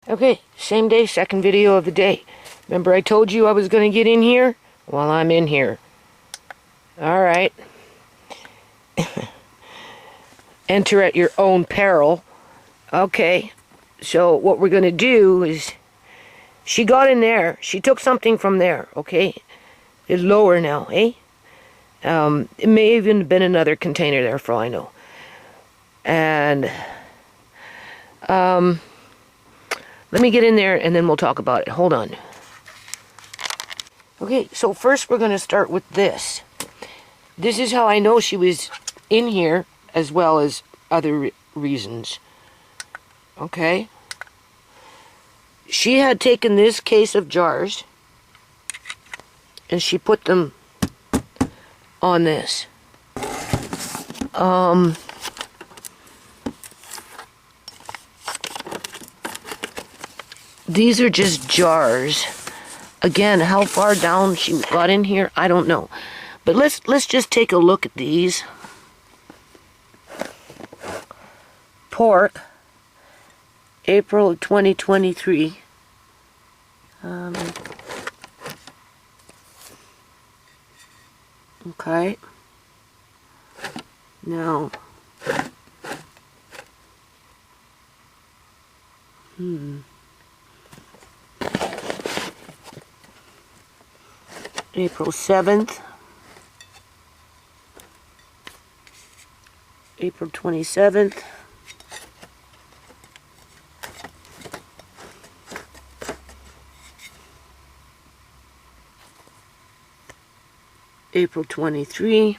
Okay, same day, second video of the day. Remember I told you I was going to get in here? Well, I'm in here. Alright. Enter at your own peril. Okay, so what we're going to do is... She got in there. She took something from there, okay? It's lower now, eh? It may have even been another container there for all I know. And... let me get in there and then we'll talk about it. Hold on. Okay, so first we're going to start with this. This is how I know she was in here, as well as other reasons. Okay. She had taken this case of jars and she put them on this. These are just jars. Again, how far down she got in here, I don't know. But let's just take a look at these. Pork, April of 2023. Okay. Now. April 7th, April 27th, April 23.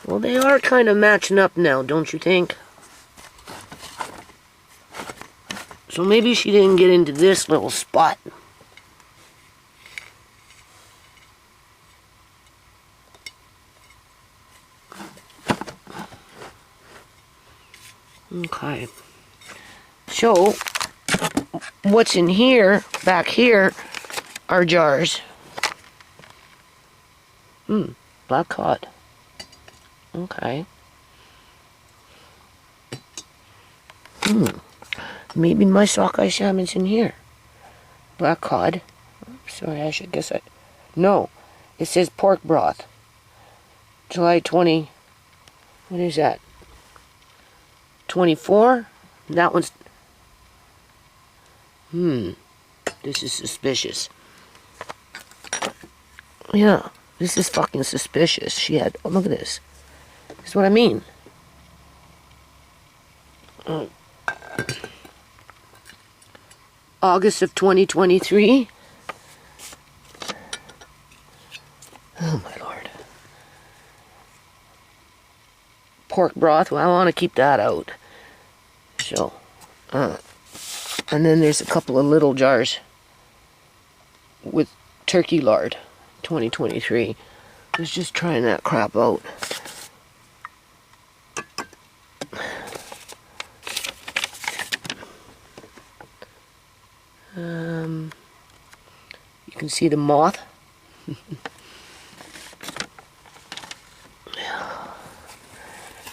Well, they are kind of matching up now, don't you think? So maybe she didn't get into this little spot. Okay. So, what's in here, back here, are jars. Black cod. Okay. Maybe my sockeye salmon's in here. Black cod. Sorry, no. It says pork broth. July 20. What is that? 24? That one's... This is suspicious. Yeah, this is fucking suspicious. She had... Oh, look at this. This is what I mean. August of 2023. Oh my lord. Pork broth. Well, I want to keep that out. So, and then there's a couple of little jars with turkey lard. 2023. I was just trying that crap out. You can see the moth.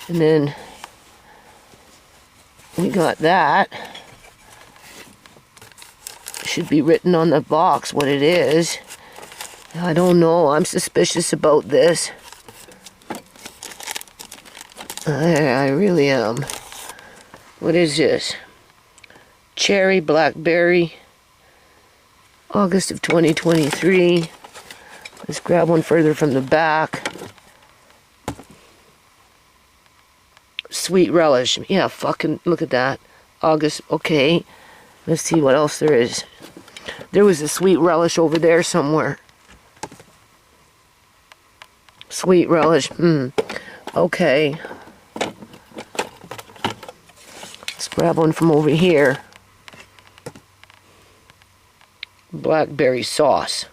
And then we got that. Should be written on the box what it is. I don't know. I'm suspicious about this. I really am. What is this? Cherry, blackberry. August of 2023. Let's grab one further from the back. Sweet relish. Yeah, fucking look at that. August. Okay. Let's see what else there is. There was a sweet relish over there somewhere. Sweet relish. Okay. Let's grab one from over here. Blackberry sauce.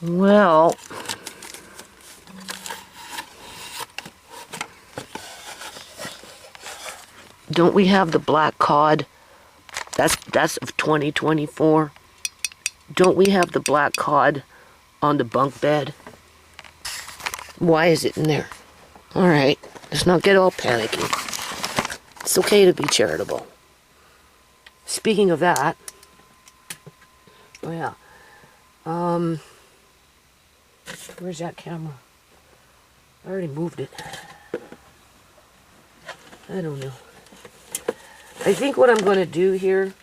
Well, don't we have the black cod? That's of 2024. Don't we have the black cod on the bunk bed? Why is it in there? All right, let's not get all panicky. It's okay to be charitable. Speaking of that, oh yeah, where's that camera? I already moved it. I don't know. I think what I'm going to do here,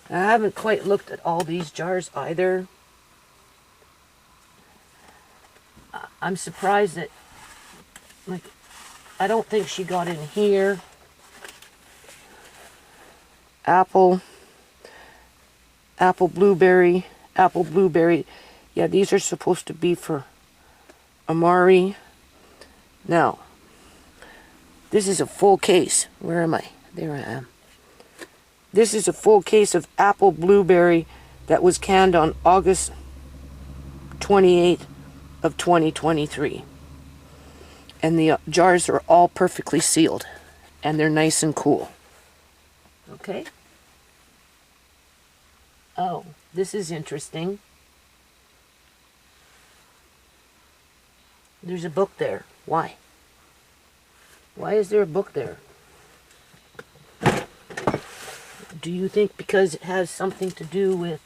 I haven't quite looked at all these jars either. I'm surprised that, like, I don't think she got in here. Apple, blueberry. Yeah, these are supposed to be for Amari. Now, this is a full case. Where am I? There I am. This is a full case of apple blueberry that was canned on August 28th of 2023. And the jars are all perfectly sealed. And they're nice and cool. Okay. Oh, this is interesting. There's a book there. Why? Why is there a book there? Do you think because it has something to do with...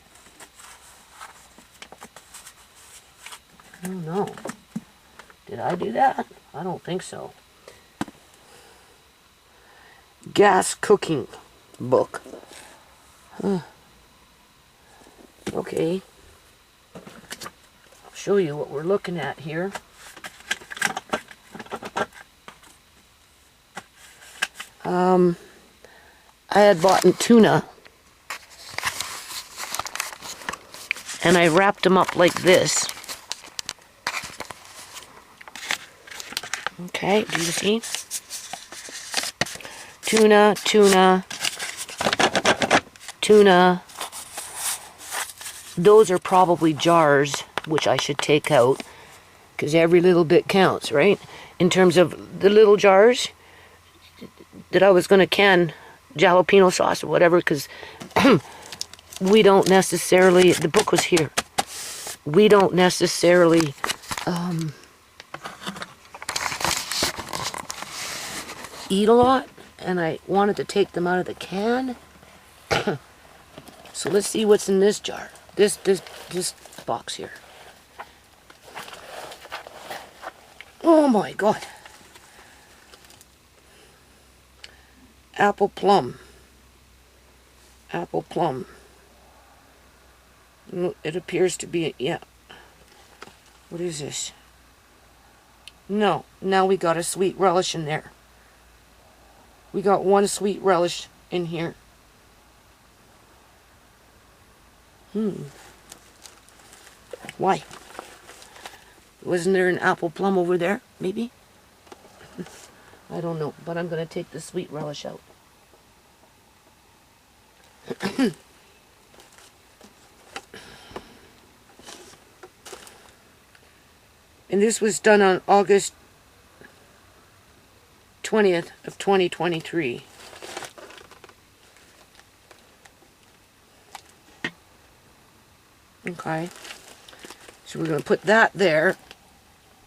I don't know. Did I do that? I don't think so. Gas cooking book. Huh. Okay. I'll show you what we're looking at here. I had bought tuna, and I wrapped them up like this. Okay, do you see? Tuna. Those are probably jars, which I should take out, because every little bit counts, right? In terms of the little jars that I was going to can jalapeno sauce or whatever, because we don't necessarily, the book was here, we don't necessarily eat a lot, and I wanted to take them out of the can. So let's see what's in this jar, this box here. Oh my God. Apple plum. It appears to be, yeah. What is this? No, now we got a sweet relish in there. We got one sweet relish in here. Why? Wasn't there an apple plum over there, maybe? I don't know, but I'm going to take the sweet relish out. And this was done on August 20th of 2023. Okay. So we're going to put that there.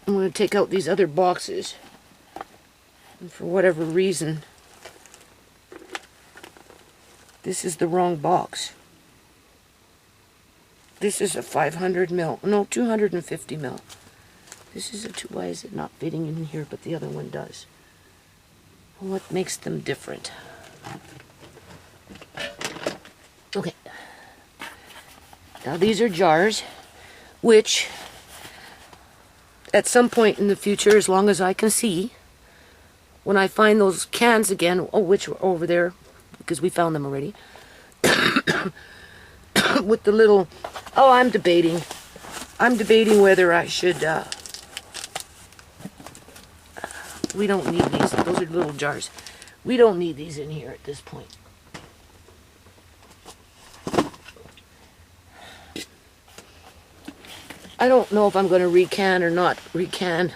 I'm going to take out these other boxes. And for whatever reason, this is the wrong box. This is a 500 mil. No, 250 mil. This is a why is it not fitting in here, but the other one does? What makes them different? Okay. Now these are jars, which at some point in the future, as long as I can see, when I find those cans again, oh, which were over there, because we found them already, with the little, oh, I'm debating whether I should, we don't need these, those are little jars. We don't need these in here at this point. I don't know if I'm going to recan or not recan.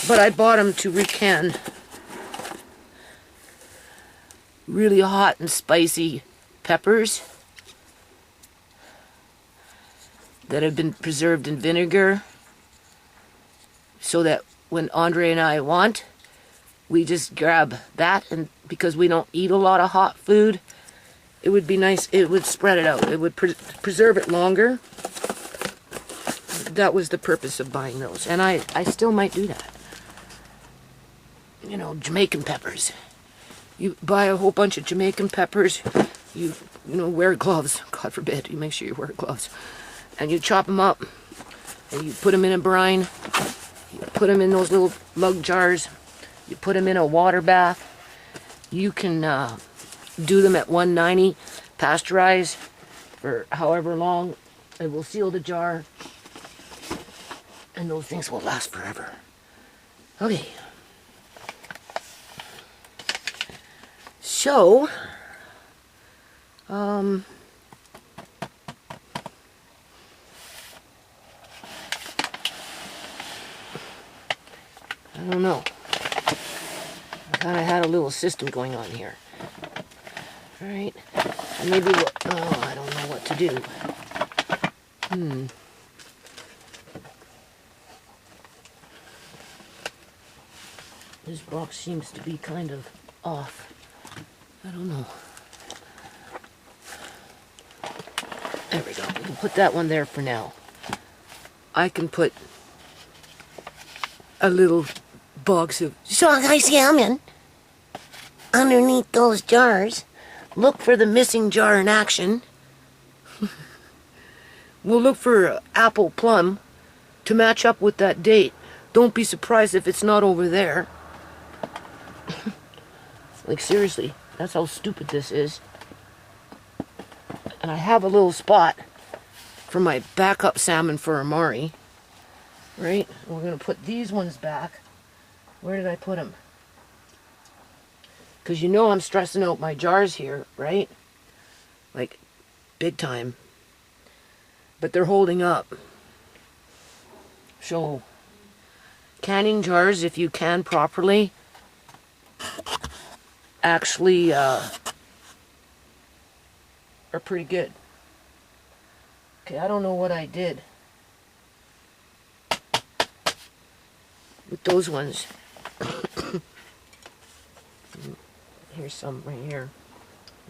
But I bought them to recan really hot and spicy peppers. that have been preserved in vinegar, so that when Andre and I want, we just grab that, and because we don't eat a lot of hot food, it would be nice, it would spread it out, it would preserve it longer. That was the purpose of buying those, and I still might do that. You know, Jamaican peppers. You buy a whole bunch of Jamaican peppers, you know, wear gloves, God forbid, you make sure you wear gloves, and you chop them up, and you put them in a brine, you put them in those little lug jars, you put them in a water bath. You can do them at 190, pasteurize for however long. It will seal the jar, and those things will last forever. Okay. So, I don't know. I kind of had a little system going on here. All right. Maybe what? Oh, I don't know what to do. This box seems to be kind of off. I don't know. There we go. We can put that one there for now. I can put a little box of sockeye salmon underneath those jars. Look for the missing jar in action. We'll look for apple plum to match up with that date. Don't be surprised if it's not over there. Like, seriously, that's how stupid this is. And I have a little spot for my backup salmon for Amari. Right? We're going to put these ones back. Where did I put them? Because you know I'm stressing out my jars here, right? Like, big time. But they're holding up. So, canning jars, if you can properly, actually are pretty good. Okay, I don't know what I did with those ones. Here's some right here.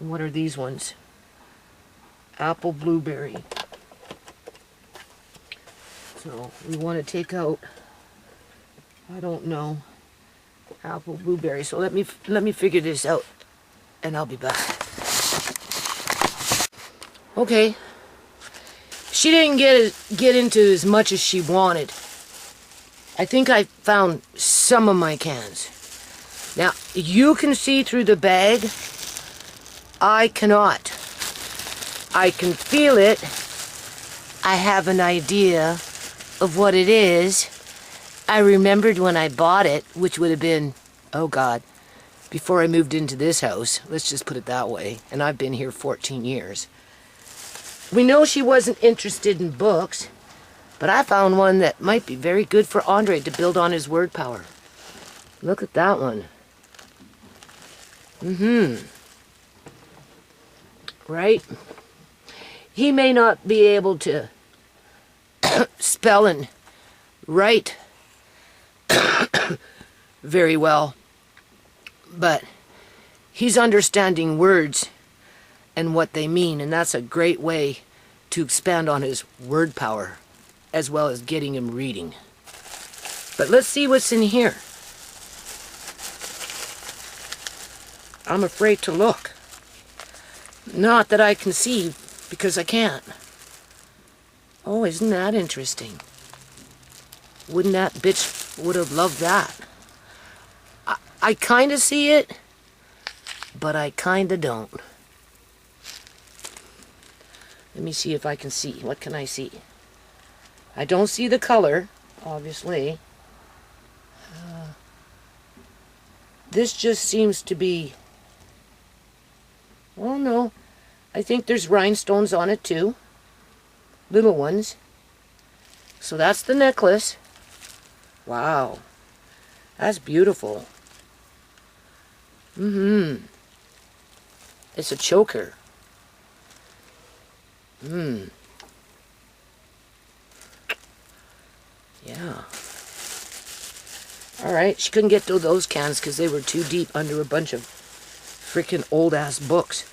And what are these ones? Apple blueberry. So we want to take out, I don't know, apple blueberry. So let me figure this out, and I'll be back. Okay. She didn't get into as much as she wanted. I think I found some of my cans. Now, you can see through the bag. I cannot. I can feel it. I have an idea of what it is. I remembered when I bought it, which would have been, oh God, before I moved into this house. Let's just put it that way. And I've been here 14 years. We know she wasn't interested in books, but I found one that might be very good for Andre to build on his word power. Look at that one. Right? He may not be able to spell and write very well, but he's understanding words and what they mean, and that's a great way to expand on his word power, as well as getting him reading. But let's see what's in here. I'm afraid to look. Not that I can see, because I can't. Oh, isn't that interesting? Wouldn't that bitch would have loved that? I kind of see it, but I kind of don't. Let me see if I can see. What can I see? I don't see the color, obviously. This just seems to be... Well, no. I think there's rhinestones on it, too. Little ones. So that's the necklace. Wow. That's beautiful. It's a choker. Yeah. Alright, she couldn't get to those cans because they were too deep under a bunch of freaking old-ass books.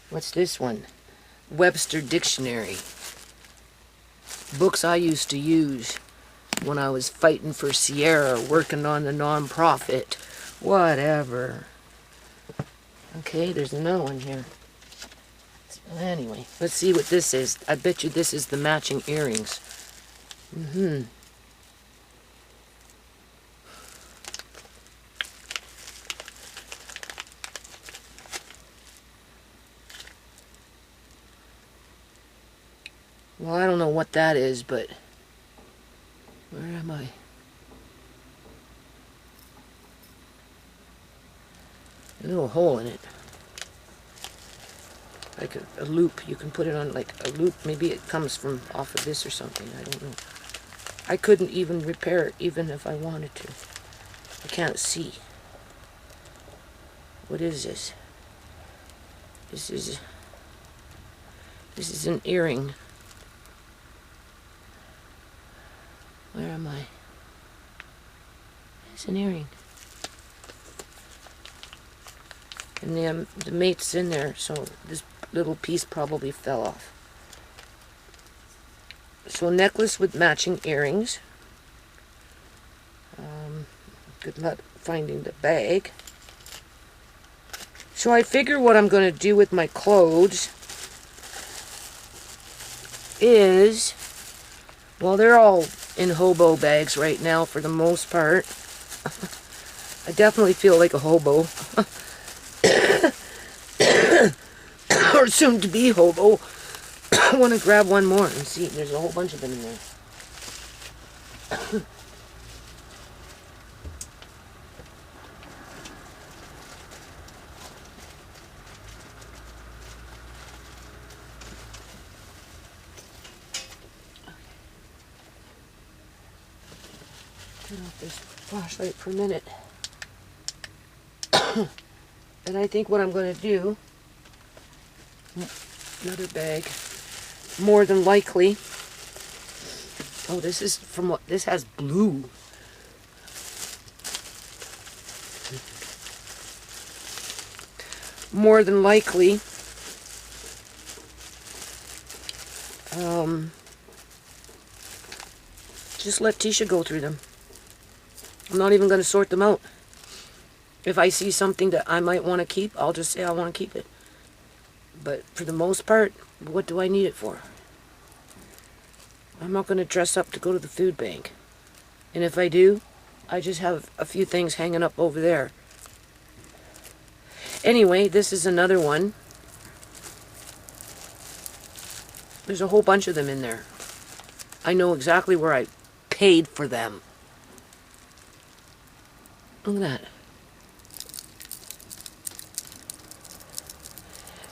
What's this one? Webster Dictionary. Books I used to use when I was fighting for Sierra, working on the non-profit. Whatever. Okay, there's another one here. Anyway, let's see what this is. I bet you this is the matching earrings. Well, I don't know what that is, but where am I? A little hole in it. Like a loop. You can put it on like a loop. Maybe it comes from off of this or something. I don't know. I couldn't even repair it even if I wanted to. I can't see. What is this? This is an earring. Where am I? It's an earring. And the mate's in there, so this little piece probably fell off. So a necklace with matching earrings. Good luck finding the bag. So I figure what I'm going to do with my clothes is, well, they're all in hobo bags right now for the most part. I definitely feel like a hobo. Or soon to be hobo. I want to grab one more and see. There's a whole bunch of them in there. Turn off this flashlight for a minute. And I think what I'm going to do, another bag, more than likely, oh, this is from what, this has blue. More than likely, just let Tisha go through them. I'm not even going to sort them out. If I see something that I might want to keep, I'll just say I want to keep it. But for the most part, what do I need it for? I'm not going to dress up to go to the food bank. And if I do, I just have a few things hanging up over there. Anyway, this is another one. There's a whole bunch of them in there. I know exactly where I paid for them. Look at that.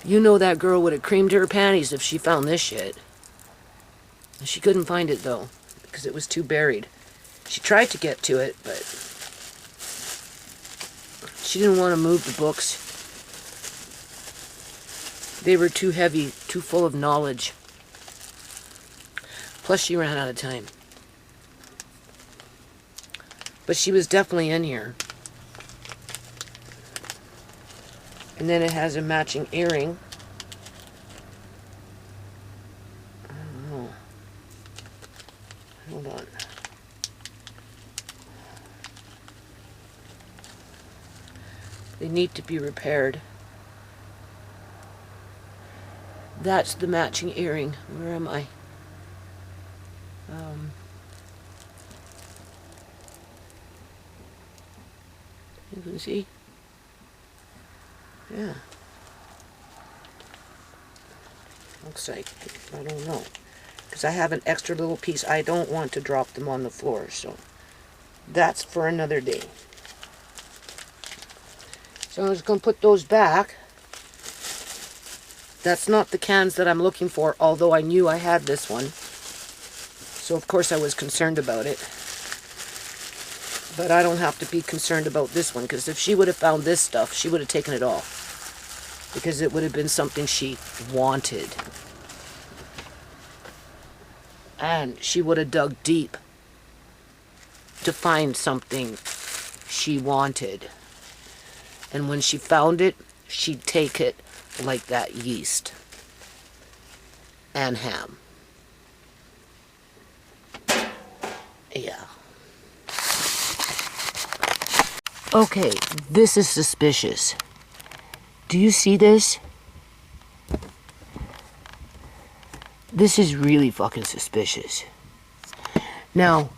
You know that girl would have creamed her panties if she found this shit. She couldn't find it, though, because it was too buried. She tried to get to it, but she didn't want to move the books. They were too heavy, too full of knowledge. Plus, she ran out of time. But she was definitely in here. And then it has a matching earring. I don't know. Hold on. They need to be repaired. That's the matching earring. Where am I? You can see. Yeah. Looks like, I don't know. Because I have an extra little piece. I don't want to drop them on the floor, so that's for another day. So I'm just going to put those back. That's not the cans that I'm looking for, although I knew I had this one. So of course I was concerned about it. But I don't have to be concerned about this one, because if she would have found this stuff, she would have taken it off. Because it would have been something she wanted. And she would have dug deep to find something she wanted. And when she found it, she'd take it like that yeast and ham. Yeah. Okay, this is suspicious. Do you see this? This is really fucking suspicious. Now,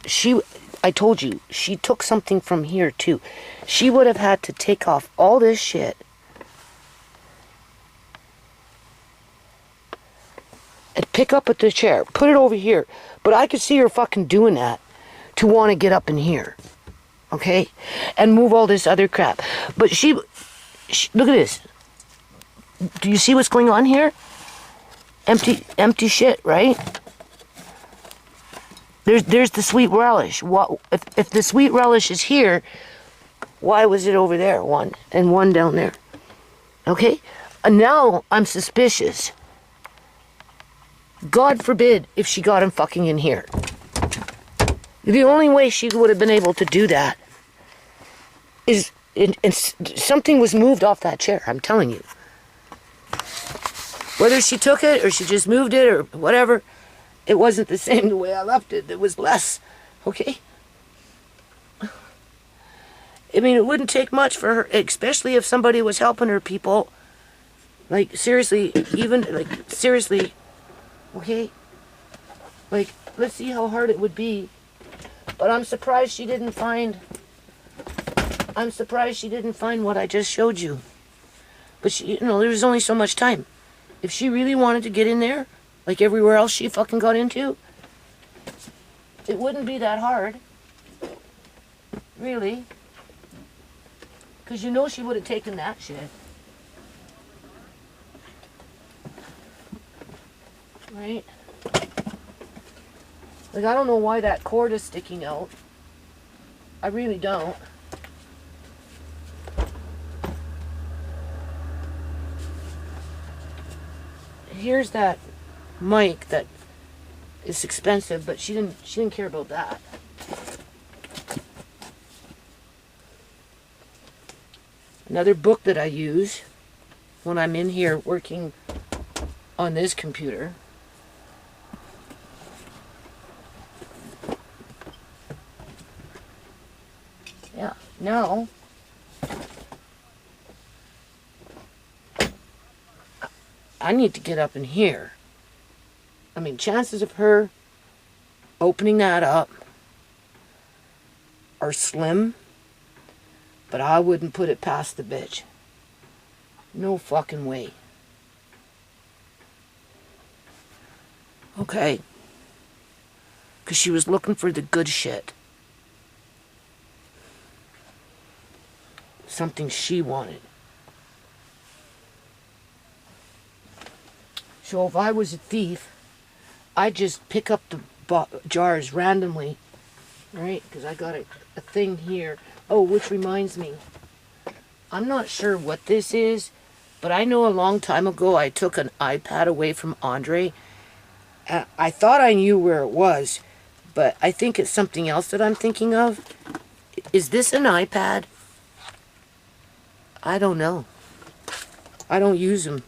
I told you, she took something from here too. She would have had to take off all this shit and pick up at the chair, put it over here. But I could see her fucking doing that to want to get up in here. Okay? And move all this other crap. But she look at this. Do you see what's going on here? Empty shit, right? There's the sweet relish. What if the sweet relish is here? Why was it over there? One and one down there. Okay? And now I'm suspicious. God forbid if she got him fucking in here. The only way she would have been able to do that is something was moved off that chair. I'm telling you. Whether she took it or she just moved it or whatever, it wasn't the same the way I left it. It was less. Okay? I mean, it wouldn't take much for her, especially if somebody was helping her people. Like, seriously, seriously. Okay? Like, let's see how hard it would be. But I'm surprised she didn't find what I just showed you. But she, there's only so much time. If she really wanted to get in there, like everywhere else she fucking got into, it wouldn't be that hard. Really. Because she would have taken that shit. Right? Like, I don't know why that cord is sticking out. I really don't. Here's that mic that is expensive, but she didn't care about that. Another book that I use when I'm in here working on this computer. Yeah, now I need to get up in here. I mean, chances of her opening that up are slim, but I wouldn't put it past the bitch. No fucking way. Okay. Because she was looking for the good shit. Something she wanted. So if I was a thief, I'd just pick up the jars randomly, right? Because I got a thing here. Oh, which reminds me, I'm not sure what this is, but I know a long time ago I took an iPad away from Andre. I thought I knew where it was, but I think it's something else that I'm thinking of. Is this an iPad? I don't know. I don't use them.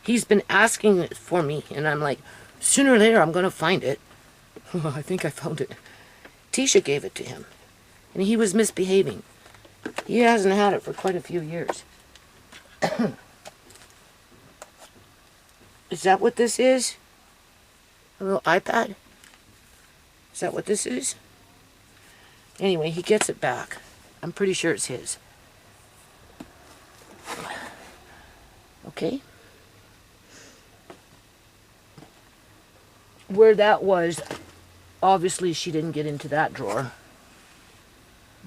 He's been asking it for me, and I'm like, sooner or later I'm going to find it. I think I found it. Tisha gave it to him, and he was misbehaving. He hasn't had it for quite a few years. Is that what this is? A little iPad? Is that what this is? Anyway, he gets it back. I'm pretty sure it's his. Okay? Where that was, obviously she didn't get into that drawer.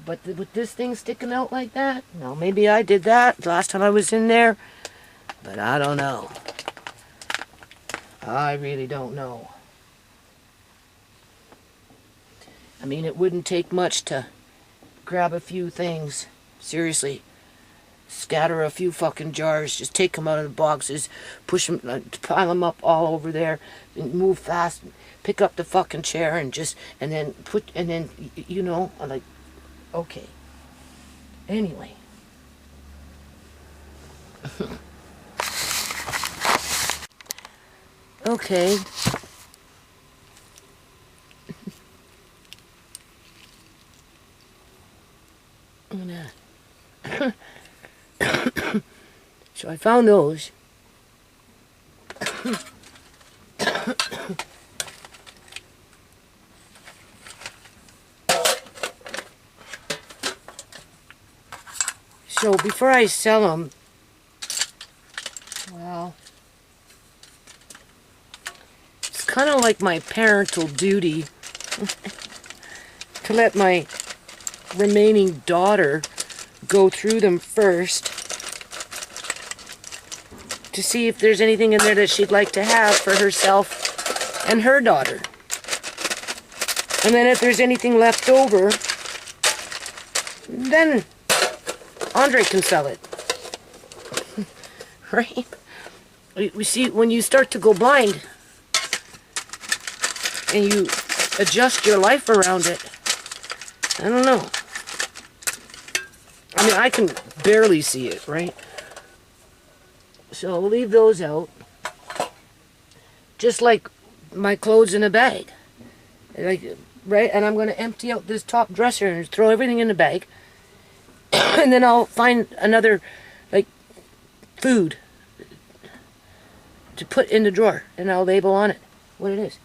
But with this thing sticking out like that, now maybe I did that last time I was in there, but I don't know. I really don't know. I mean, it wouldn't take much to grab a few things. Seriously. scatter a few fucking jars, just take them out of the boxes, push them, pile them up all over there, and move fast, pick up the fucking chair and then you know, I'm like, okay. Anyway. Okay. So I found those. So before I sell them, well, it's kind of like my parental duty to let my remaining daughter go through them first to see if there's anything in there that she'd like to have for herself and her daughter. And then if there's anything left over, then Andre can sell it. Right? We see, when you start to go blind and you adjust your life around it, I don't know. I mean, I can barely see it, right? So I'll leave those out. Just like my clothes in a bag. Like, right? And I'm going to empty out this top dresser and throw everything in the bag. And then I'll find another, like, food to put in the drawer. And I'll label on it what it is.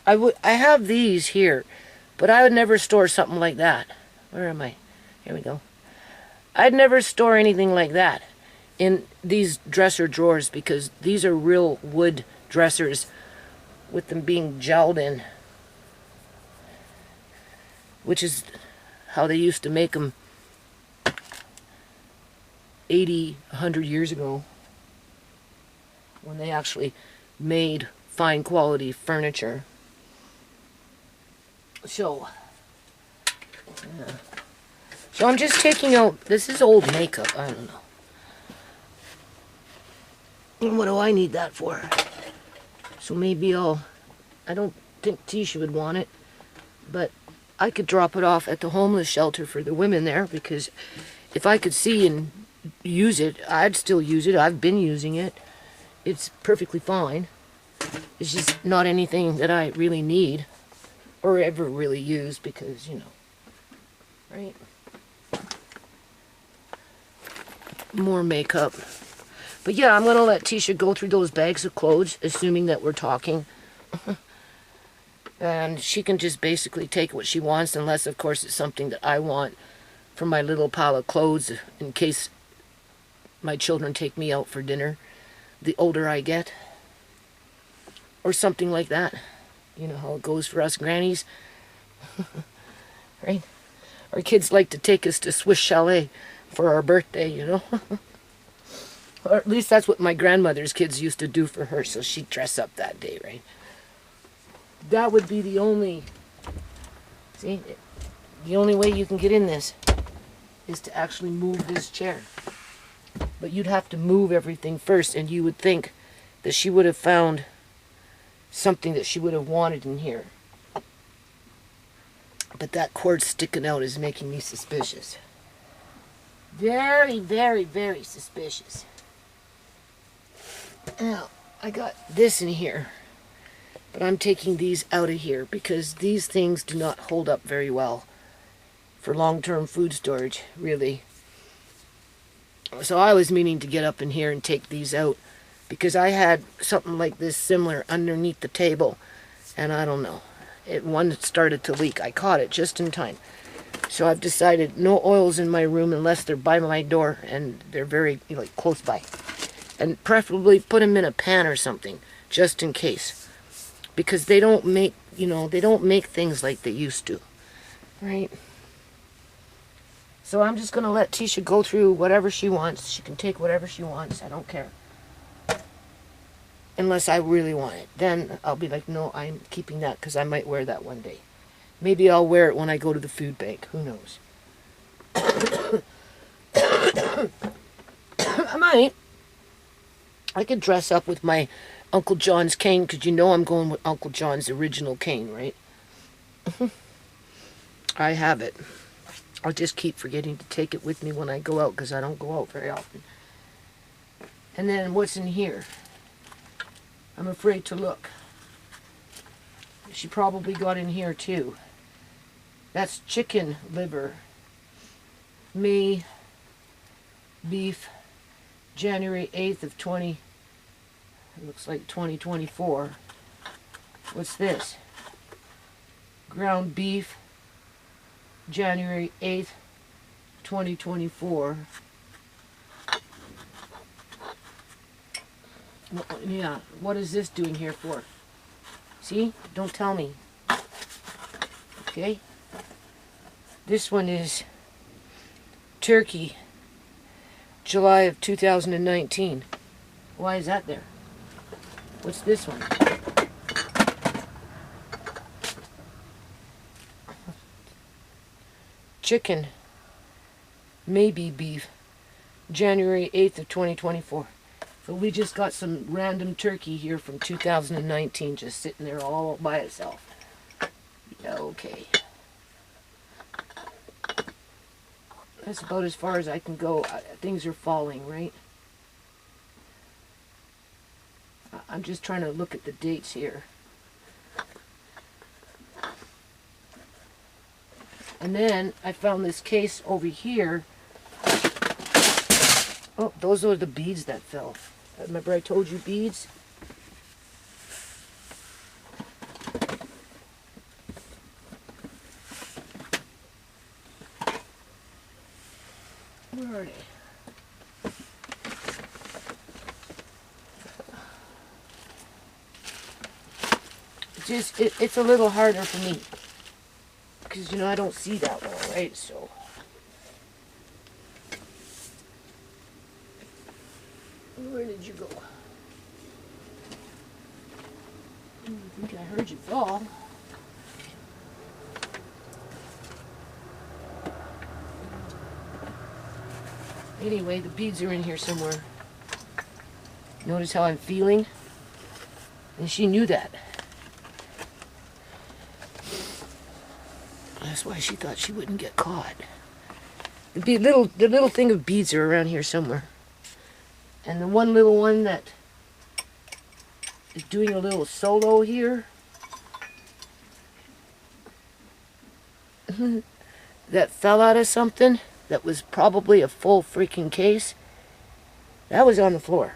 I have these here, but I would never store something like that. Where am I? Here we go. I'd never store anything like that in these dresser drawers because these are real wood dressers with them being gelled in, which is how they used to make them 80, 100 years ago when they actually made fine quality furniture. So, yeah. So I'm just taking out, this is old makeup, I don't know. And what do I need that for? So maybe I don't think Tisha would want it, but I could drop it off at the homeless shelter for the women there, because if I could see and use it, I'd still use it. I've been using it. It's perfectly fine. It's just not anything that I really need or ever really use because, you know, right? More makeup. But yeah, I'm going to let Tisha go through those bags of clothes, assuming that we're talking. And she can just basically take what she wants, unless, of course, it's something that I want for my little pile of clothes in case my children take me out for dinner the older I get. Or something like that. You know how it goes for us grannies. Right? Our kids like to take us to Swiss Chalet for our birthday, you know. Or at least that's what my grandmother's kids used to do for her, so she'd dress up that day, right? That would be the only, see, the only way you can get in this is to actually move this chair. But you'd have to move everything first, and you would think that she would have found something that she would have wanted in here. But that cord sticking out is making me suspicious. Very, very, very suspicious. Now, I got this in here, but I'm taking these out of here because these things do not hold up very well for long-term food storage, really. So I was meaning to get up in here and take these out because I had something like this similar underneath the table, and I don't know. One started to leak. I caught it just in time. So I've decided no oils in my room unless they're by my door and they're very, like, close by. And preferably put them in a pan or something, just in case. Because they don't make, you know, they don't make things like they used to. Right? So I'm just going to let Tisha go through whatever she wants. She can take whatever she wants. I don't care. Unless I really want it. Then I'll be like, no, I'm keeping that because I might wear that one day. Maybe I'll wear it when I go to the food bank. Who knows? I might. I could dress up with my Uncle John's cane, because you know I'm going with Uncle John's original cane, right? I have it. I'll just keep forgetting to take it with me when I go out, because I don't go out very often. And then what's in here? I'm afraid to look. She probably got in here too. That's chicken liver. May, beef, January 8th of 20, it looks like 2024. What's this? Ground beef, January 8th, 2024. Yeah, what is this doing here for? See? Don't tell me. Okay? This one is turkey, July of 2019. Why is that there? What's this one? Chicken, maybe beef, January 8th of 2024. So we just got some random turkey here from 2019 just sitting there all by itself. Yeah, okay. That's about as far as I can go. Things are falling, right? I'm just trying to look at the dates here. And then I found this case over here. Oh, those are the beads that fell. Remember I told you beads? Where are they? It's a little harder for me. Because, you know, I don't see that well, right? So... where did you go? I think I heard you fall. Anyway, the beads are in here somewhere. Notice how I'm feeling? And she knew that. That's why she thought she wouldn't get caught. The little thing of beads are around here somewhere. And the one little one that is doing a little solo here, that fell out of something that was probably a full freaking case, that was on the floor.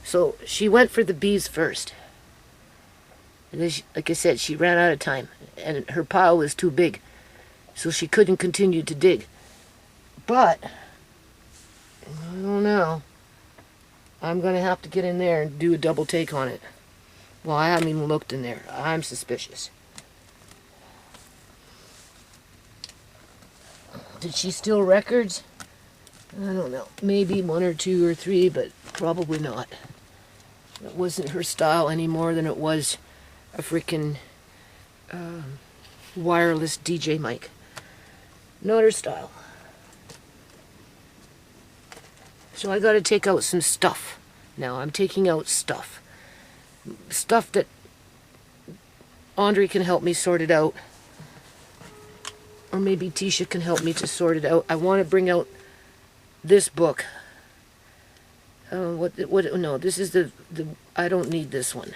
So she went for the beads first. And then, like I said, she ran out of time. And her pile was too big. So she couldn't continue to dig. But, I don't know. I'm going to have to get in there and do a double take on it. Well, I haven't even looked in there. I'm suspicious. Did she steal records? I don't know. Maybe 1 or 2 or 3, but probably not. It wasn't her style any more than it was a freaking wireless DJ mic. Not her style. So I got to take out some stuff. Now I'm taking out stuff. Stuff that Andre can help me sort it out. Or maybe Tisha can help me to sort it out. I want to bring out this book. No, this is the I don't need this one.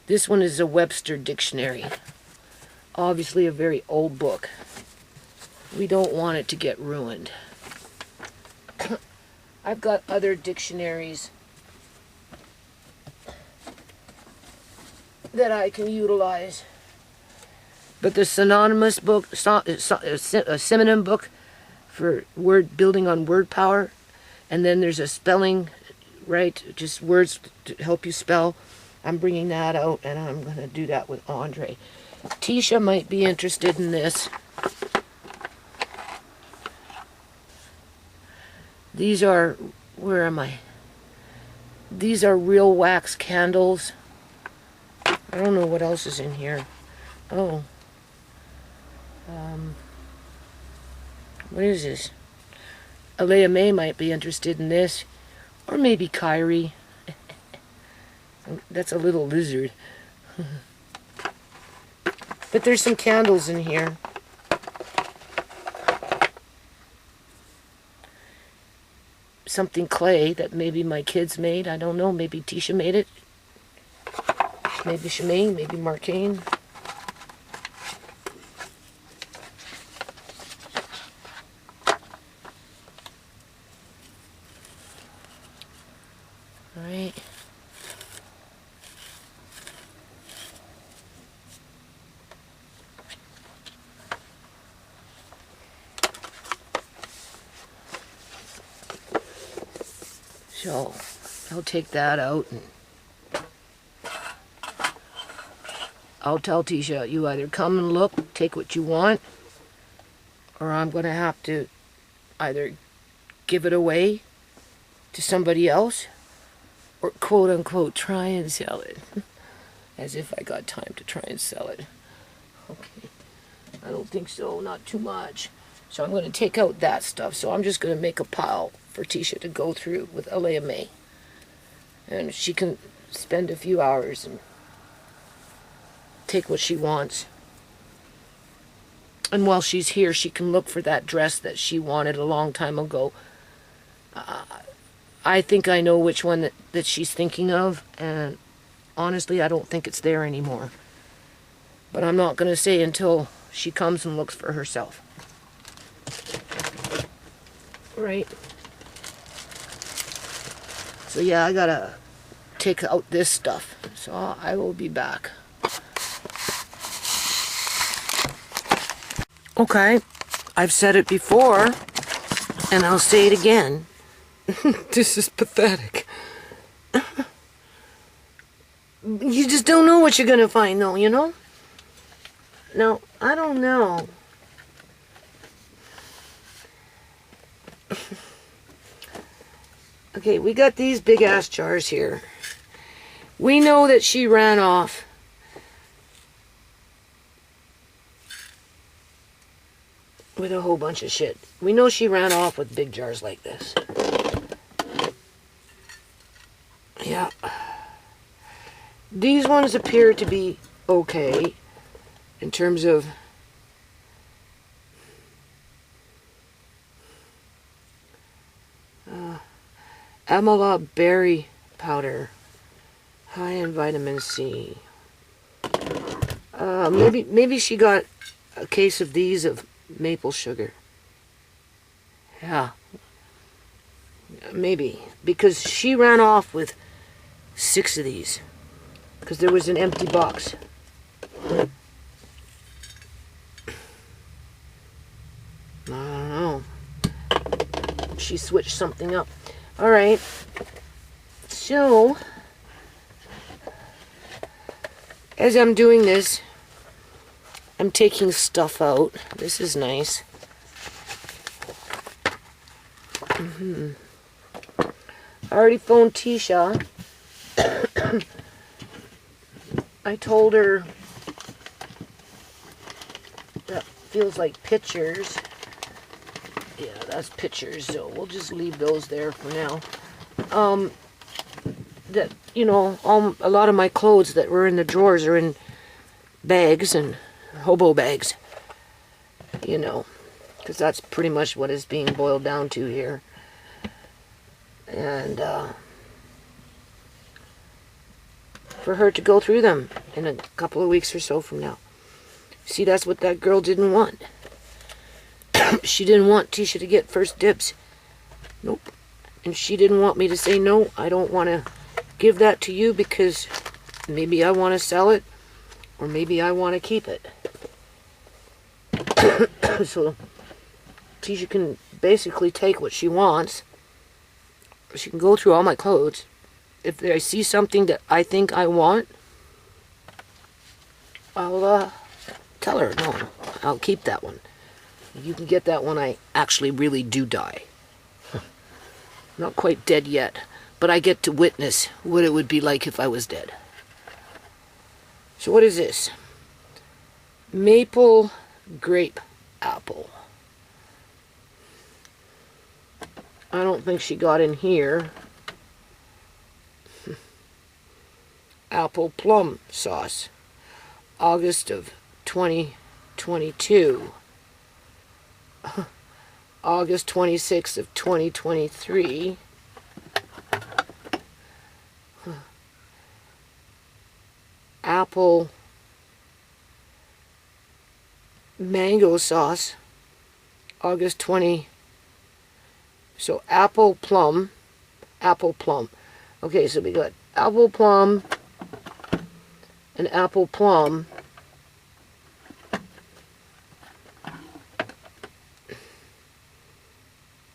This one is a Webster dictionary. Obviously a very old book. We don't want it to get ruined. I've got other dictionaries that I can utilize. But the synonymous book, a synonym book for word building on word power, and then there's a spelling, right? Just words to help you spell. I'm bringing that out, and I'm going to do that with Andre. Tisha might be interested in this. These are, where am I? These are real wax candles. I don't know what else is in here. Oh. What is this? Alea May might be interested in this. Or maybe Kyrie. That's a little lizard. But there's some candles in here. Something clay that maybe my kids made. I don't know. Maybe Tisha made it. Maybe Shemaine. Maybe Marcane. Alright. So, I'll take that out and I'll tell Tisha, you either come and look, take what you want, or I'm going to have to either give it away to somebody else or quote unquote try and sell it. As if I got time to try and sell it. Okay. I don't think so, not too much. So I'm going to take out that stuff. So I'm just going to make a pile for Tisha to go through with Alea May. And she can spend a few hours and take what she wants. And while she's here, she can look for that dress that she wanted a long time ago. I think I know which one that she's thinking of, and honestly, I don't think it's there anymore. But I'm not going to say until she comes and looks for herself. Right? So yeah, I gotta take out this stuff. So I will be back. Okay, I've said it before, and I'll say it again. This is pathetic. You just don't know what you're gonna find, though, you know? No, I don't know. Okay, we got these big-ass jars here. We know that she ran off with a whole bunch of shit. We know she ran off with big jars like this. Yeah. These ones appear to be okay in terms of amala berry powder, high in vitamin C. Maybe she got a case of these of maple sugar. Yeah. Maybe. Because she ran off with 6 of these. Because there was an empty box. I don't know. She switched something up. Alright. So, as I'm doing this, I'm taking stuff out. This is nice. I already phoned Tisha. I told her that feels like pictures. Yeah, that's pictures, so we'll just leave those there for now. That, you know, a lot of my clothes that were in the drawers are in bags and hobo bags. You know, because that's pretty much what it's being boiled down to here. And, for her to go through them in a couple of weeks or so from now. See, that's what that girl didn't want. She didn't want Tisha to get first dibs. Nope. And she didn't want me to say, no, I don't want to give that to you because maybe I want to sell it or maybe I want to keep it. So Tisha can basically take what she wants. She can go through all my clothes. If I see something that I think I want, I'll tell her, no, I'll keep that one. You can get that when I actually really do die. Not quite dead yet, but I get to witness what it would be like if I was dead. So what is this? Maple grape apple. I don't think she got in here. Apple plum sauce. August of 2022. August 26th of 2023. Apple mango sauce. August 20. So apple plum. Okay, so we got apple plum and apple plum.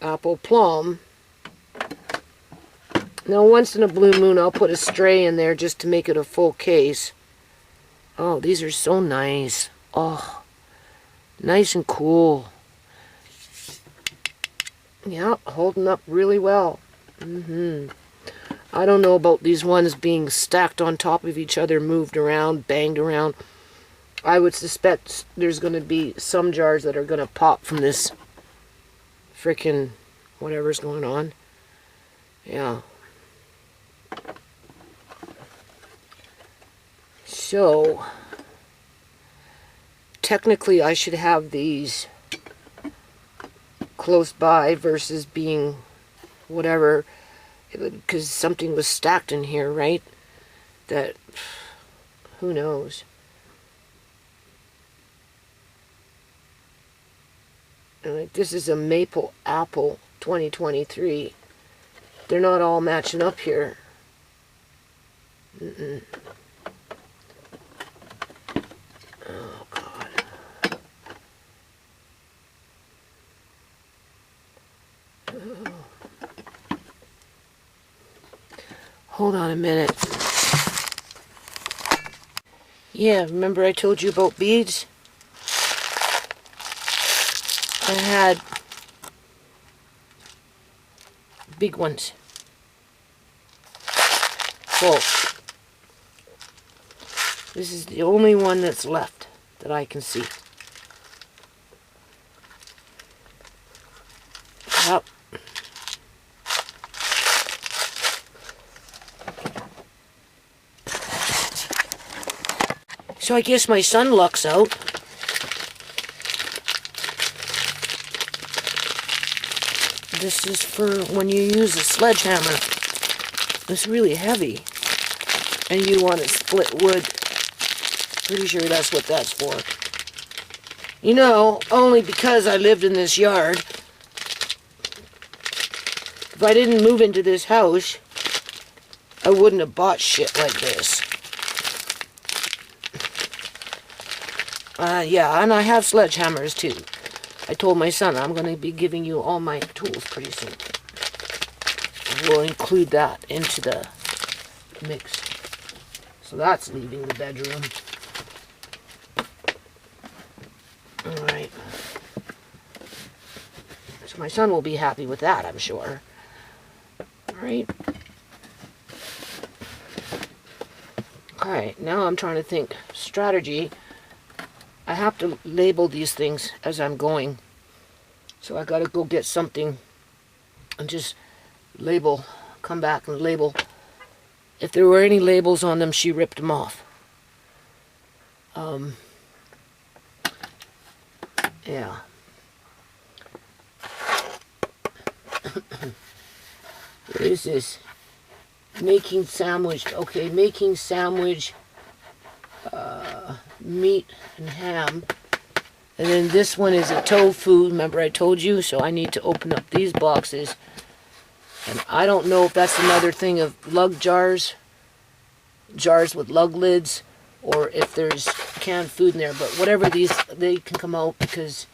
Apple plum. Now once in a blue moon I'll put a stray in there just to make it a full case. Oh, these are so nice. Oh, nice and cool. Yeah, holding up really well. I don't know about these ones being stacked on top of each other, moved around, banged around. I would suspect there's going to be some jars that are going to pop from this frickin' whatever's going on. Yeah. So, technically I should have these close by versus being whatever, because something was stacked in here, right? That, who knows? And like, this is a maple apple 2023. They're not all matching up here. Oh, God. Oh. Hold on a minute. Yeah, remember I told you about beads? I had big ones. So, this is the only one that's left that I can see. Yep. So I guess my son lucks out. This is for when you use a sledgehammer. It's really heavy. And you want to split wood. Pretty sure that's what that's for. You know, only because I lived in this yard. If I didn't move into this house, I wouldn't have bought shit like this. Yeah, and I have sledgehammers too. I told my son I'm going to be giving you all my tools pretty soon. We'll include that into the mix. So that's leaving the bedroom. Alright. So my son will be happy with that, I'm sure. Alright. Alright, now I'm trying to think. Strategy. I have to label these things as I'm going. So I gotta go get something and just label, come back and label. If there were any labels on them, she ripped them off. Yeah. What is this? Making sandwich. Okay, making sandwich, meat and ham. And then this one is a tofu. Remember I told you? So I need to open up these boxes. And I don't know if that's another thing of lug jars. Jars with lug lids. Or if there's canned food in there. But whatever these, they can come out because,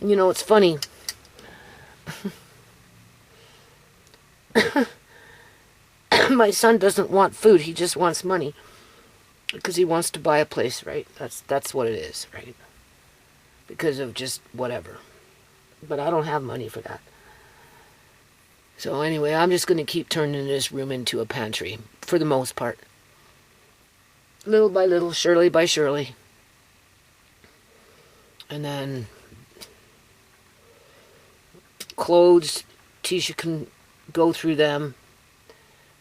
you know, it's funny. My son doesn't want food. He just wants money. Because he wants to buy a place, right? That's what it is, right? Because of just whatever. But I don't have money for that. So anyway, I'm just going to keep turning this room into a pantry. For the most part. Little by little, surely by surely. And then clothes, Tisha can go through them,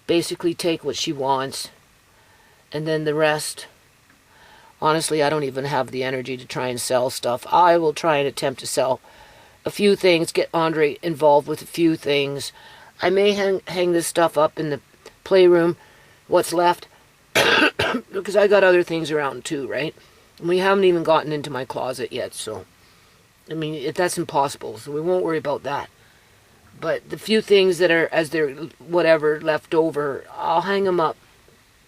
basically take what she wants, and then the rest, honestly, I don't even have the energy to try and sell stuff. I will try and attempt to sell a few things, get Andre involved with a few things. I may hang this stuff up in the playroom, what's left, because I got other things around too, right? And we haven't even gotten into my closet yet, so, I mean, that's impossible, so we won't worry about that. But the few things that are, as they're whatever left over, I'll hang them up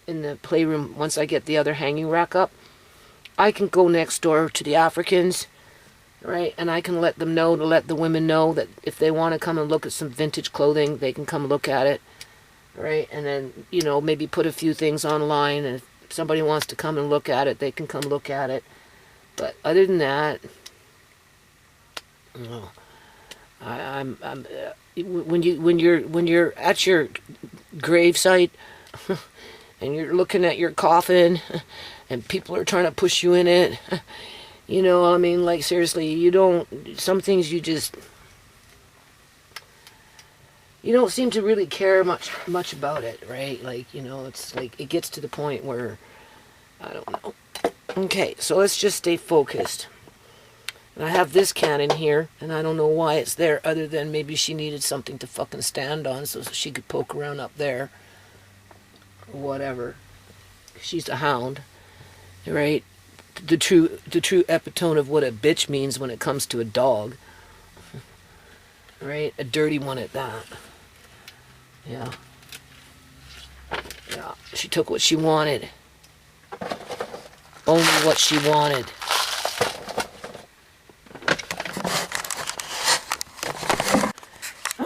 in the playroom once I get the other hanging rack up. I can go next door to the Africans, right? And I can let them know, to let the women know that if they want to come and look at some vintage clothing, they can come look at it, right? And then, you know, maybe put a few things online, and if somebody wants to come and look at it, they can come look at it. But other than that, no. When you're at your gravesite and you're looking at your coffin and people are trying to push you in it, you know, I mean, like, seriously, some things you don't seem to really care much about it, right? Like, you know, it's like it gets to the point where I don't know. Okay, so let's just stay focused. And I have this cannon here, and I don't know why it's there, other than maybe she needed something to fucking stand on so she could poke around up there. Or whatever. She's a hound, right? The true epitome of what a bitch means when it comes to a dog. Right? A dirty one at that. Yeah. Yeah. She took what she wanted. Only what she wanted.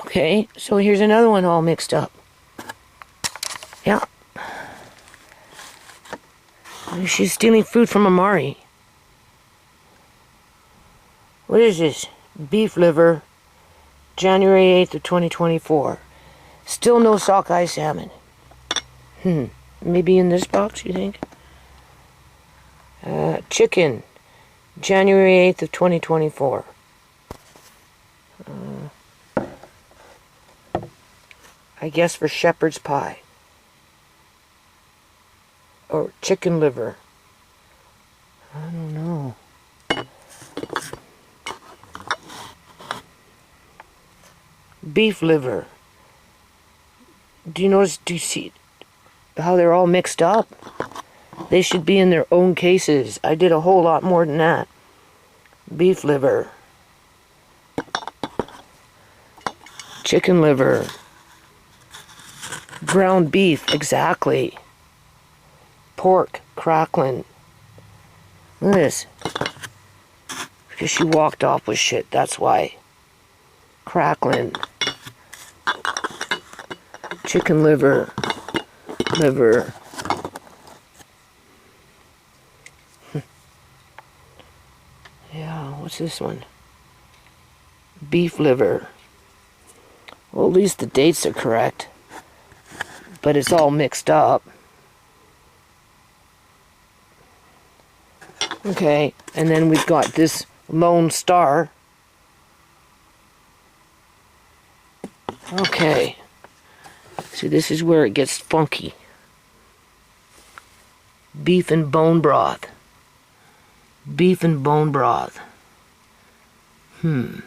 Okay, so here's another one all mixed up. Yeah. She's stealing food from Amari. What is this? Beef liver, January 8th of 2024. Still no sockeye salmon. Maybe in this box, you think? Chicken, January 8th of 2024. I guess for shepherd's pie. Or chicken liver. I don't know. Beef liver. Do you see how they're all mixed up? They should be in their own cases. I did a whole lot more than that. Beef liver. Chicken liver. Ground beef, exactly. Pork, crackling. Look at this. Because she walked off with shit, that's why. Crackling. Chicken liver. Liver. Yeah, what's this one? Beef liver. Well, at least the dates are correct. But it's all mixed up. Okay, and then we've got this Lone Star. Okay. See, this is where it gets funky. Beef and bone broth. Beef and bone broth. Beef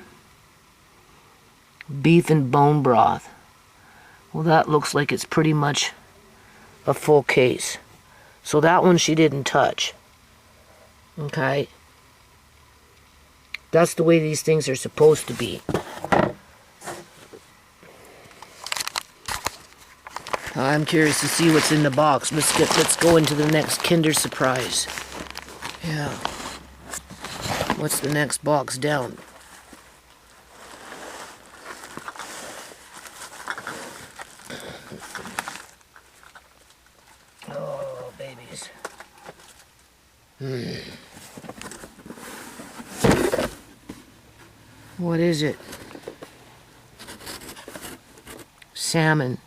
and bone broth. Well, that looks like it's pretty much a full case. So that one she didn't touch. Okay? That's the way these things are supposed to be. I'm curious to see what's in the box. Let's go into the next Kinder Surprise. Yeah. What's the next box down? Oh, babies. What is it? Salmon.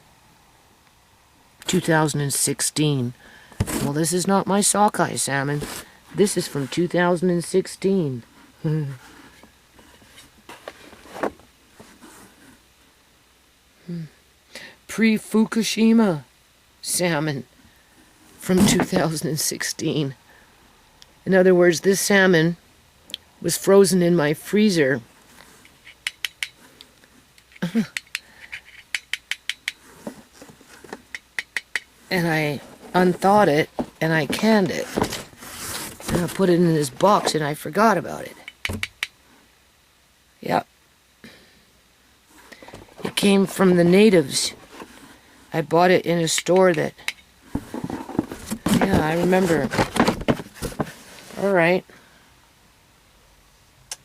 2016. Well, this is not my sockeye salmon. This is from 2016. Pre-Fukushima salmon from 2016. In other words, this salmon was frozen in my freezer and I unthawed it and I canned it. And I put it in this box and I forgot about it. Yep. It came from the natives. I bought it in a store that... Yeah, I remember. Alright.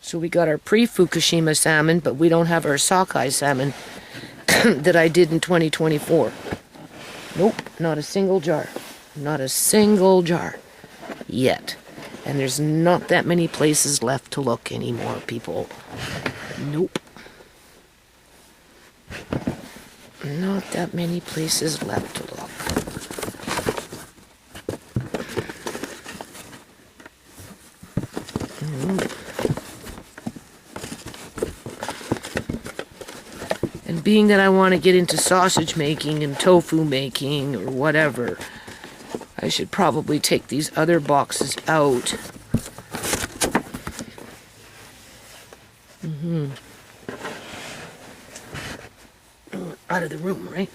So we got our pre-Fukushima salmon, but we don't have our sockeye salmon that I did in 2024. Nope, not a single jar. Not a single jar. Yet. And there's not that many places left to look anymore, people. Nope. Not that many places left to look. And being that I want to get into sausage making and tofu making or whatever, I should probably take these other boxes out. Out of the room, right?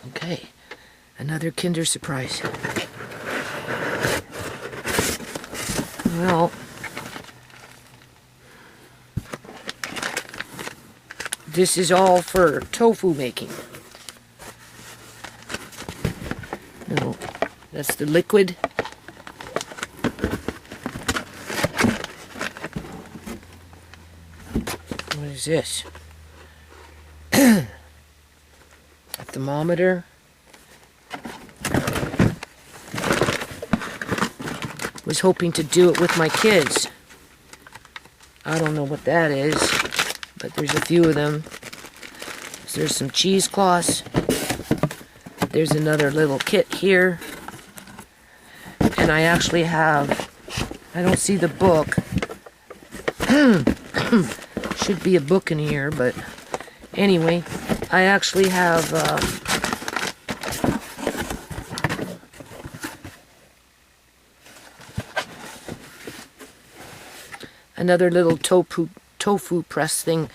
Okay, another Kinder Surprise. Well, this is all for tofu making. No, that's the liquid. What is this? A thermometer. Was hoping to do it with my kids. I don't know what that is, but there's a few of them. There's some cheesecloths. There's another little kit here. And I actually have, I don't see the book. Should be a book in here, but anyway, I actually have another little tofu press thing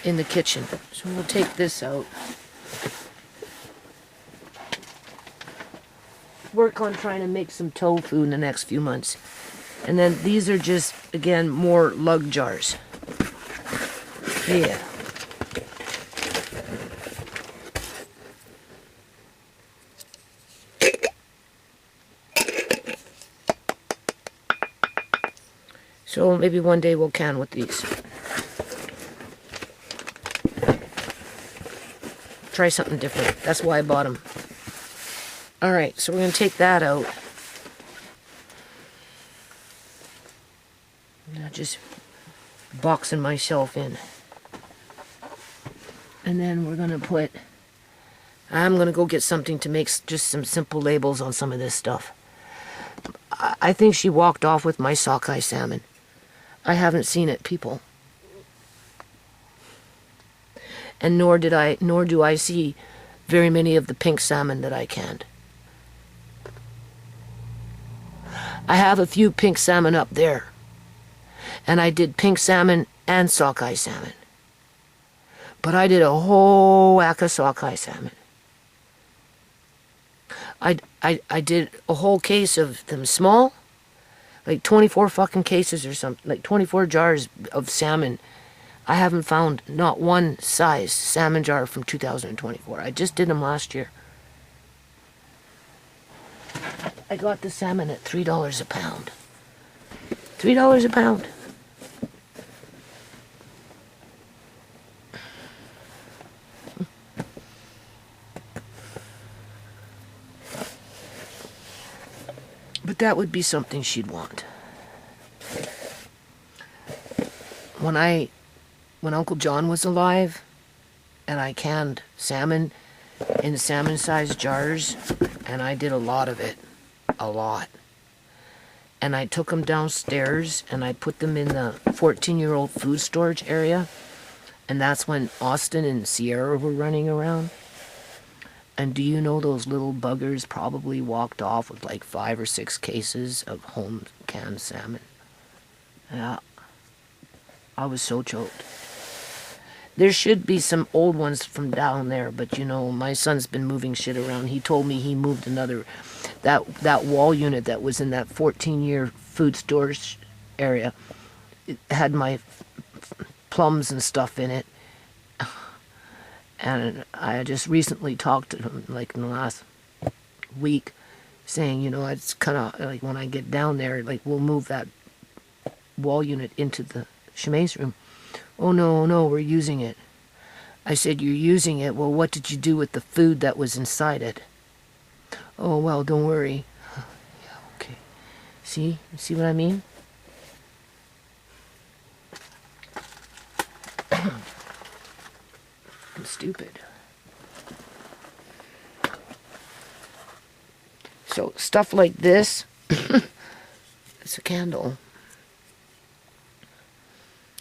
in the kitchen. So we'll take this out. Work on trying to make some tofu in the next few months. And then these are just, again, more lug jars. Yeah. So maybe one day we'll can with these. Try something different. That's why I bought them. Alright, so we're going to take that out. Now just boxing myself in. And then we're going to put... I'm going to go get something to make just some simple labels on some of this stuff. I think she walked off with my sockeye salmon. I haven't seen it, people. And nor do I see very many of the pink salmon that I canned. I have a few pink salmon up there. And I did pink salmon and sockeye salmon. But I did a whole whack of sockeye salmon. I did a whole case of them small, like 24 fucking cases or something, like 24 jars of salmon. I haven't found not one size salmon jar from 2024. I just did them last year. I got the salmon at $3 a pound. $3 a pound. But that would be something she'd want. When Uncle John was alive, and I canned salmon in salmon-sized jars, and I did a lot of it. A lot. and I took them downstairs and I put them in the 14-year-old food storage area. And that's when Austin and Sierra were running around. And do you know those little buggers probably walked off with like 5 or 6 cases of home canned salmon? Yeah. I was so choked. There should be some old ones from down there, but you know, my son's been moving shit around. He told me he moved another, that wall unit that was in that 14-year food storage area. It had my plums and stuff in it. And I just recently talked to him, like in the last week, saying, you know, it's kind of like when I get down there, like we'll move that wall unit into the Shemai's room. Oh no, we're using it. I said, you're using it? Well, what did you do with the food that was inside it? Oh, well, don't worry. Yeah, okay. See what I mean? I'm stupid. So, stuff like this, it's a candle.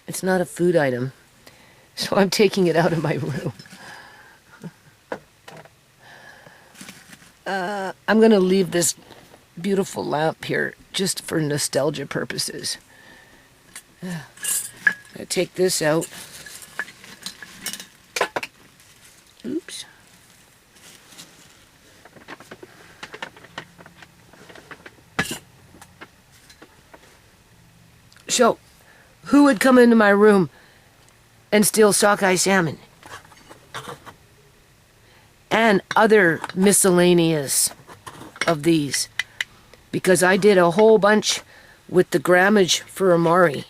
It's not a food item, so I'm taking it out of my room. I'm going to leave this beautiful lamp here just for nostalgia purposes. I take this out. Oops. So, who would come into my room and steal sockeye salmon? And other miscellaneous of these. Because I did a whole bunch with the grammage for Amari.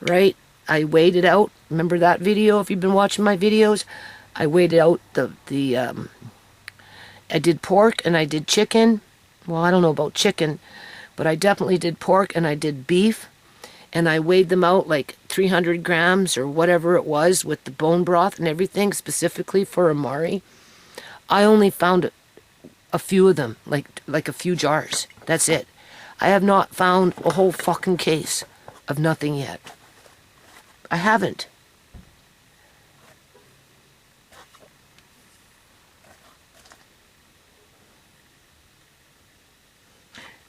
Right? I weighed it out. Remember that video if you've been watching my videos? I weighed out I did pork and I did chicken. Well, I don't know about chicken, but I definitely did pork and I did beef. And I weighed them out like 300 grams or whatever it was with the bone broth and everything specifically for Amari. I only found a few of them, like a few jars. That's it. I have not found a whole fucking case of nothing yet. I haven't.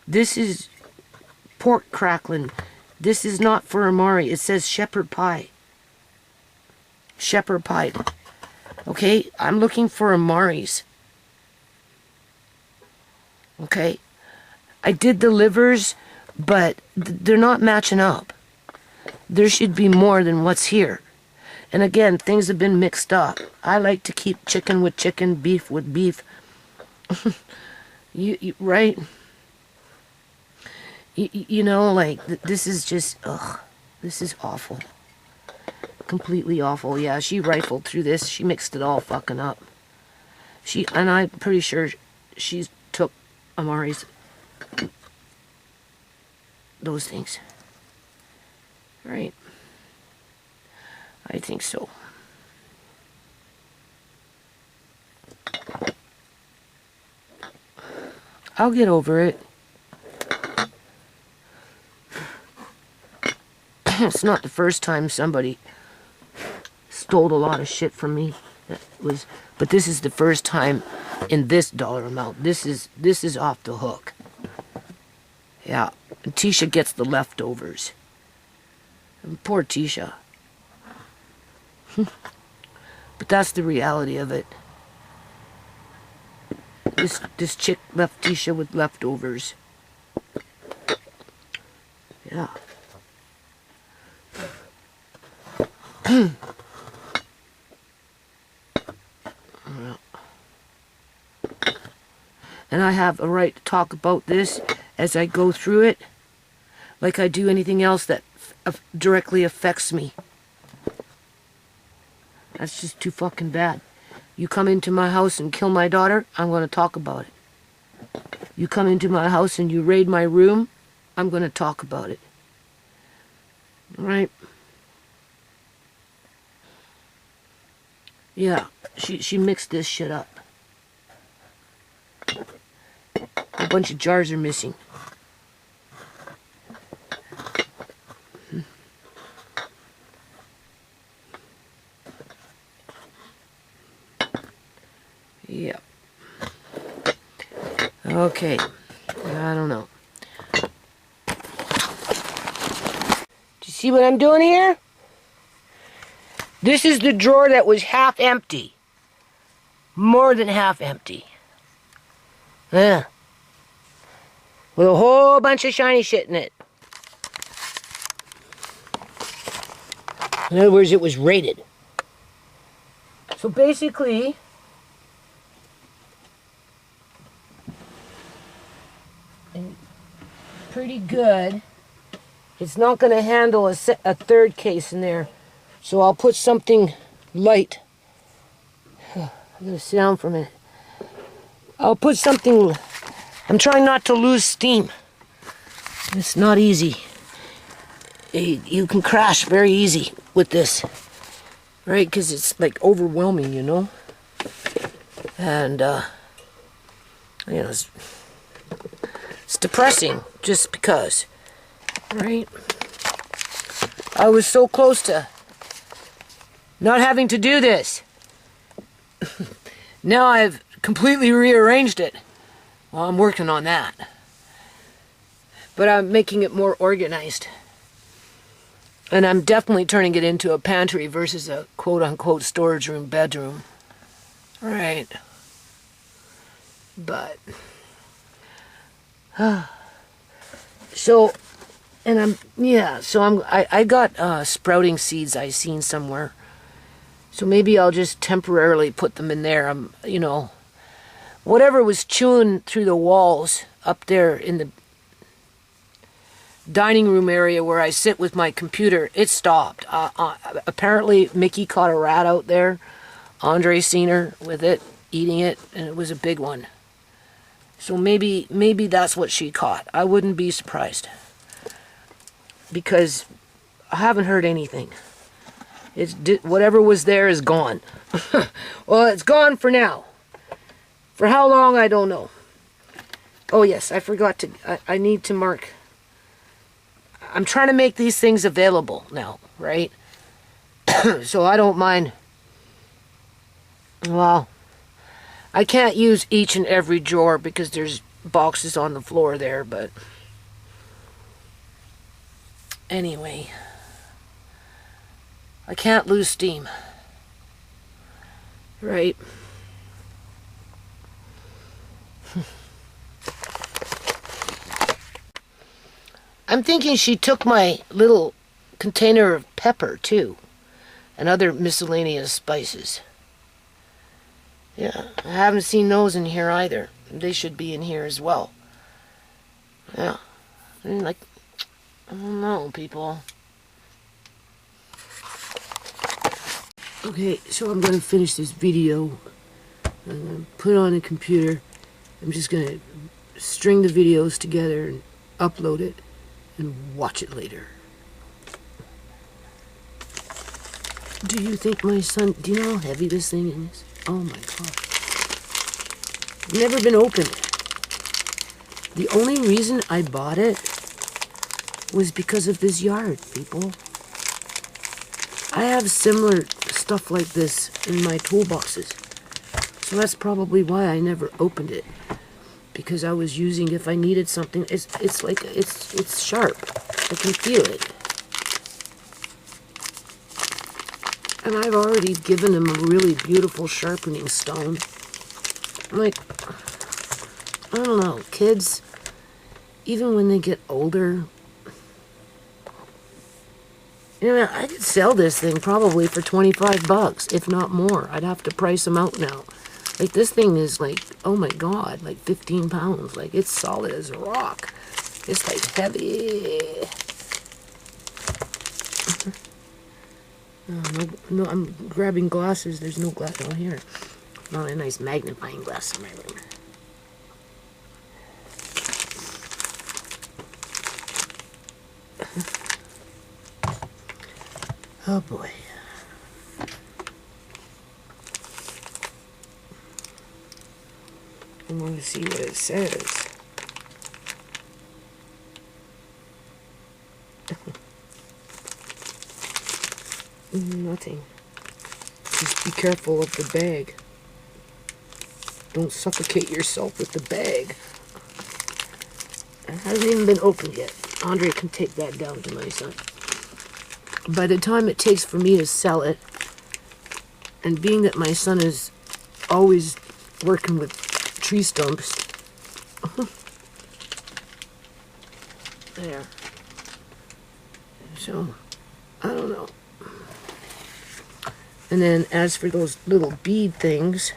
This is pork crackling. This is not for Amari. It says shepherd pie. Shepherd pie. Okay, I'm looking for Amari's. Okay, I did the livers, but they're not matching up. There should be more than what's here. And again, things have been mixed up. I like to keep chicken with chicken, beef with beef. Right? You know, like, this is just, ugh, this is awful. Completely awful. Yeah, she rifled through this. She mixed it all fucking up. And I'm pretty sure she took Amari's, those things. Right? I think so. I'll get over it. It's not the first time somebody stole a lot of shit from me. But this is the first time in this dollar amount. This is off the hook. Yeah, and Tisha gets the leftovers. And poor Tisha. But that's the reality of it. This chick left Tisha with leftovers. Yeah. And I have a right to talk about this as I go through it, like I do anything else that directly affects me. That's just too fucking bad. You come into my house and kill my daughter, I'm going to talk about it. You come into my house and you raid my room, I'm going to talk about it. Right? Yeah, she mixed this shit up. A bunch of jars are missing. Yep. Okay. I don't know. Do you see what I'm doing here? This is the drawer that was half empty. More than half empty. Yeah. With a whole bunch of shiny shit in it. In other words, it was rated. So basically, pretty good. It's not going to handle a third case in there. So I'll put something light. I'm going to sit down for a minute. I'll put something... I'm trying not to lose steam. It's not easy. You can crash very easy with this. Right? Because it's like overwhelming, you know? And, you know, it's depressing just because. Right? I was so close to not having to do this. Now I've completely rearranged it. Well, I'm working on that. But I'm making it more organized. And I'm definitely turning it into a pantry versus a quote-unquote storage room, bedroom. Right. But... so... And I got sprouting seeds I seen somewhere. So maybe I'll just temporarily put them in there. You know, whatever was chewing through the walls up there in the dining room area where I sit with my computer, it stopped. Apparently Mickey caught a rat out there. Andre seen her with it, eating it, and it was a big one. So maybe that's what she caught. I wouldn't be surprised. Because I haven't heard anything. Whatever was there is gone. Well, it's gone for now. For how long, I don't know. Oh yes, I forgot to... I need to mark... I'm trying to make these things available now, right? So I don't mind... Well, I can't use each and every drawer because there's boxes on the floor there, but... Anyway, I can't lose steam, right? I'm thinking she took my little container of pepper too, and other miscellaneous spices. Yeah, I haven't seen those in here either. They should be in here as well. Yeah, I mean, like... I don't know, people. Okay, so I'm going to finish this video. I'm going to put it on a computer. I'm just going to string the videos together and upload it and watch it later. Do you think my son... Do you know how heavy this thing is? Oh my god. Never been opened. The only reason I bought it was because of this yard, people. I have similar stuff like this in my toolboxes. So that's probably why I never opened it. Because I was using, if I needed something, it's like, it's sharp. I can feel it. And I've already given him a really beautiful sharpening stone. I'm like, I don't know, kids, even when they get older, you know, I could sell this thing probably for 25 bucks, if not more. I'd have to price them out now. Like, this thing is like, oh my god, like 15 pounds. Like, it's solid as a rock. It's like heavy. No, I'm grabbing glasses. There's no glass on here. Not a nice magnifying glass in my room. Oh boy. I want to see what it says. Nothing. Just be careful of the bag. Don't suffocate yourself with the bag. It hasn't even been opened yet. Andre can take that down to my son. By the time it takes for me to sell it, and being that my son is always working with tree stumps, there. So, I don't know. And then as for those little bead things,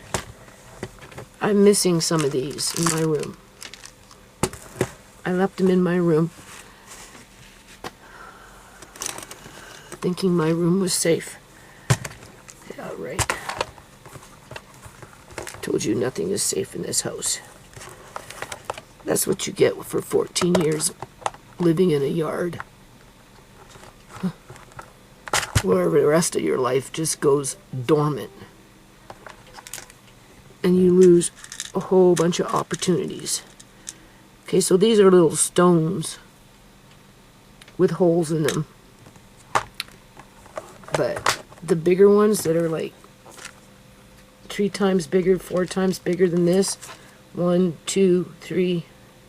I'm missing some of these in my room. I left them in my room, thinking my room was safe. Yeah, right. Told you nothing is safe in this house. That's what you get for 14 years living in a yard. Where the rest of your life just goes dormant. And you lose a whole bunch of opportunities. Okay, so these are little stones with holes in them. But the bigger ones that are like 3 times bigger, 4 times bigger than this, 1, 2, 3,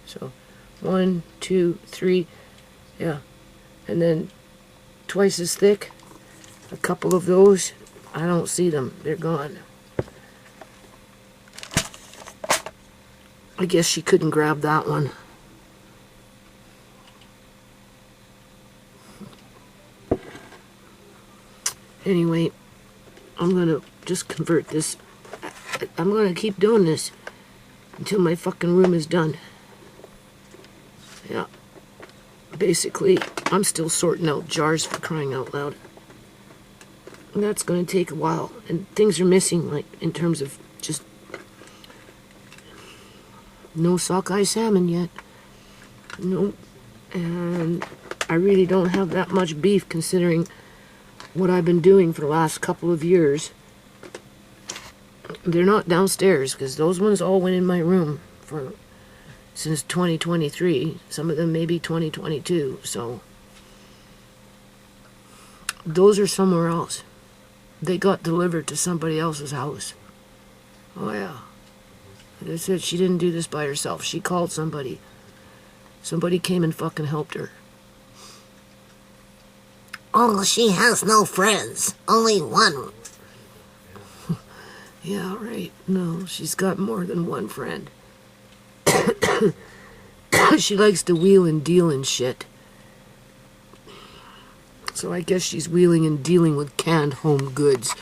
so 1, 2, 3, yeah, and then twice as thick, a couple of those, I don't see them, they're gone. I guess she couldn't grab that one. Anyway, I'm gonna just convert this. I'm gonna keep doing this until my fucking room is done. Yeah. Basically, I'm still sorting out jars, for crying out loud. And that's gonna take a while. And things are missing, like, in terms of just no sockeye salmon yet. Nope. And I really don't have that much beef considering what I've been doing for the last couple of years. They're not downstairs because those ones all went in my room for since 2023. Some of them maybe 2022. So those are somewhere else. They got delivered to somebody else's house. Oh yeah. Like I said, she didn't do this by herself. She called somebody. Somebody came and fucking helped her. Oh, she has no friends. Only one. Yeah, right. No, she's got more than one friend. She likes to wheel and deal and shit. So I guess she's wheeling and dealing with canned home goods.